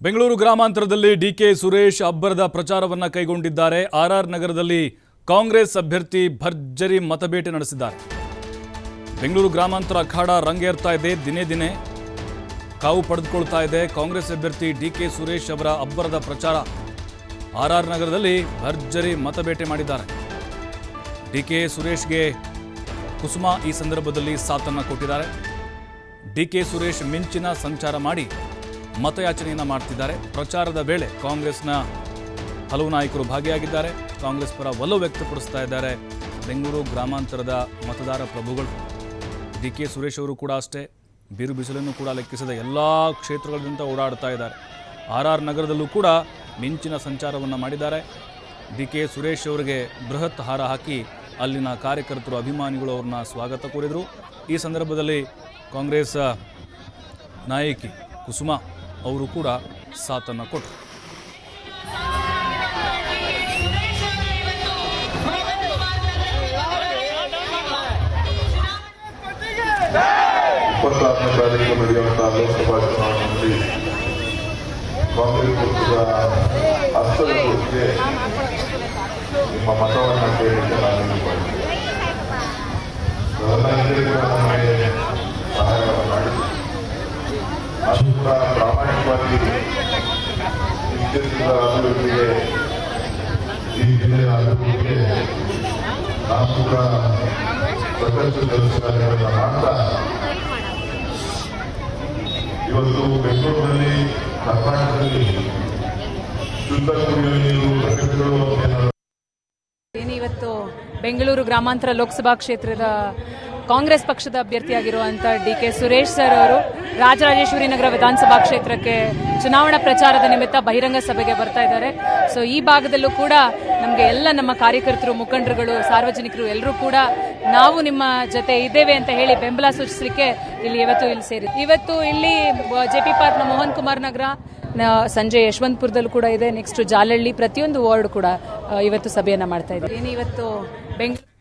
Bengaluru ಗ್ರಾಮಾಂತರದಲ್ಲಿ DK Suresh ಅಬ್ಬರದ ಪ್ರಚಾರವನ್ನು ಕೈಗೊಂಡಿದ್ದಾರೆ. ಆರ್ಆರ್ ನಗರದಲ್ಲಿ ಕಾಂಗ್ರೆಸ್ ಅಭ್ಯರ್ಥಿ ಭರ್ಜರಿ ಮತಬೇಟೆ ನಡೆಸಿದ್ದಾರೆ. ಬೆಂಗಳೂರು ಗ್ರಾಮಾಂತರ ಅಖಾಡ ರಂಗೇರ್ತಾ ಇದೆ, ದಿನೇ ದಿನೇ ಕಾವು ಪಡೆದುಕೊಳ್ತಾ ಇದೆ. ಕಾಂಗ್ರೆಸ್ ಅಭ್ಯರ್ಥಿ ಡಿಕೆ ಸುರೇಶ್ ಅವರ ಅಬ್ಬರದ ಪ್ರಚಾರ ಆರ್ಆರ್ ನಗರದಲ್ಲಿ ಭರ್ಜರಿ ಮತಬೇಟೆ ಮಾಡಿದ್ದಾರೆ. ಡಿಕೆ ಸುರೇಶ್ಗೆ ಕುಸುಮಾ ಈ ಸಂದರ್ಭದಲ್ಲಿ ಸಾಥನ್ನು ಕೊಟ್ಟಿದ್ದಾರೆ. ಡಿಕೆ ಸುರೇಶ್ ಮಿಂಚಿನ ಸಂಚಾರ ಮಾಡಿ ಮತಯಾಚನೆಯನ್ನು ಮಾಡ್ತಿದ್ದಾರೆ. ಪ್ರಚಾರದ ವೇಳೆ ಕಾಂಗ್ರೆಸ್ನ ಹಲವು ನಾಯಕರು ಭಾಗಿಯಾಗಿದ್ದಾರೆ. ಕಾಂಗ್ರೆಸ್ ಪರ ಒಲವು ವ್ಯಕ್ತಪಡಿಸ್ತಾ ಇದ್ದಾರೆ ಬೆಂಗಳೂರು ಗ್ರಾಮಾಂತರದ ಮತದಾರ ಪ್ರಭುಗಳು. ಡಿಕೆ ಸುರೇಶ್ ಅವರು ಕೂಡ ಅಷ್ಟೇ, ಬಿರು ಬಿಸಿಲನ್ನು ಕೂಡ ಲೆಕ್ಕಿಸದ ಎಲ್ಲ ಕ್ಷೇತ್ರಗಳಿಂದ ಓಡಾಡ್ತಾ ಇದ್ದಾರೆ. ಆರ್ಆರ್ ನಗರದಲ್ಲೂ ಕೂಡ ಮಿಂಚಿನ ಸಂಚಾರವನ್ನು ಮಾಡಿದ್ದಾರೆ. ಡಿಕೆ ಸುರೇಶ್ ಅವರಿಗೆ ಬೃಹತ್ ಹಾರ ಹಾಕಿ ಅಲ್ಲಿನ ಕಾರ್ಯಕರ್ತರು, ಅಭಿಮಾನಿಗಳು ಅವ್ರನ್ನ ಸ್ವಾಗತ ಕೋರಿದರು. ಈ ಸಂದರ್ಭದಲ್ಲಿ ಕಾಂಗ್ರೆಸ್ ನಾಯಕಿ ಕುಸುಮಾ ಅವರು ಕೂಡ ಸಾಥನ್ನು ಕೊಟ್ಟರು. ತಾರೀಕು ನಡೆಯುವಂತಹ ಲೋಕಸಭಾ ಚುನಾವಣೆಯಲ್ಲಿ ಕಾಂಗ್ರೆಸ್ ಪಕ್ಷದ ಹಸ್ತದ ಗುರುತಿಗೆ ನಿಮ್ಮ ಮತವನ್ನು ಕೇಳಲಿಕ್ಕೆ ನಾನು ಬಯಸ್ತೇನೆ. ನನ್ನ ಹಿಂದೆ ಕೂಡ ನಮಗೆ ಸಹಾಯವನ್ನು ಮಾಡಿ ಅದು ಕೂಡ ಪ್ರಾಮಾಣಿಕವಾಗಿ ಈ ಕ್ಷೇತ್ರದ ಅಭಿವೃದ್ಧಿಗೆ, ಈ ಜಿಲ್ಲೆಯ ಅಭಿವೃದ್ಧಿಗೆ ನಾವು ಕೂಡ ಸಾಕಷ್ಟು ಕೆಲಸ ಕಾರ್ಯಗಳನ್ನು ಮಾಡ್ತಾ ಇವತ್ತು ಬೆಂಗಳೂರಿನಲ್ಲಿ, ಕರ್ನಾಟಕದಲ್ಲಿ ಶುದ್ಧ ಕುಡಿಯುವ ನೀರು ಘಟಕಗಳು ಇವತ್ತು ಬೆಂಗಳೂರು ಗ್ರಾಮಾಂತರ ಲೋಕಸಭಾ ಕ್ಷೇತ್ರದ ಕಾಂಗ್ರೆಸ್ ಪಕ್ಷದ ಅಭ್ಯರ್ಥಿಯಾಗಿರುವಂಥ ಡಿಕೆ ಸುರೇಶ್ ಸರ್ ಅವರು ರಾಜರಾಜೇಶ್ವರಿ ನಗರ ವಿಧಾನಸಭಾ ಕ್ಷೇತ್ರಕ್ಕೆ ಚುನಾವಣಾ ಪ್ರಚಾರದ ನಿಮಿತ್ತ ಬಹಿರಂಗ ಸಭೆಗೆ ಬರ್ತಾ ಇದ್ದಾರೆ. ಸೊ ಈ ಭಾಗದಲ್ಲೂ ಕೂಡ ನಮಗೆ ಎಲ್ಲ ನಮ್ಮ ಕಾರ್ಯಕರ್ತರು, ಮುಖಂಡರುಗಳು, ಸಾರ್ವಜನಿಕರು ಎಲ್ಲರೂ ಕೂಡ ನಾವು ನಿಮ್ಮ ಜೊತೆ ಇದ್ದೇವೆ ಅಂತ ಹೇಳಿ ಬೆಂಬಲ ಸೂಚಿಸಲಿಕ್ಕೆ ಇಲ್ಲಿ ಸೇರಿ ಇವತ್ತು ಇಲ್ಲಿ ಜೆಪಿ ಪಾರ್ಕ್ನ ಮೋಹನ್ ಕುಮಾರ್ ನಗರ, ಸಂಜೆ ಯಶವಂತಪುರದಲ್ಲೂ ಕೂಡ ಇದೆ, ನೆಕ್ಸ್ಟ್ ಜಾಲಹಳ್ಳಿ, ಪ್ರತಿಯೊಂದು ವಾರ್ಡ್ ಕೂಡ ಇವತ್ತು ಸಭೆಯನ್ನ ಮಾಡ್ತಾ ಇದ್ದಾರೆ. ಇವತ್ತು ಬೆಂಗಳೂರು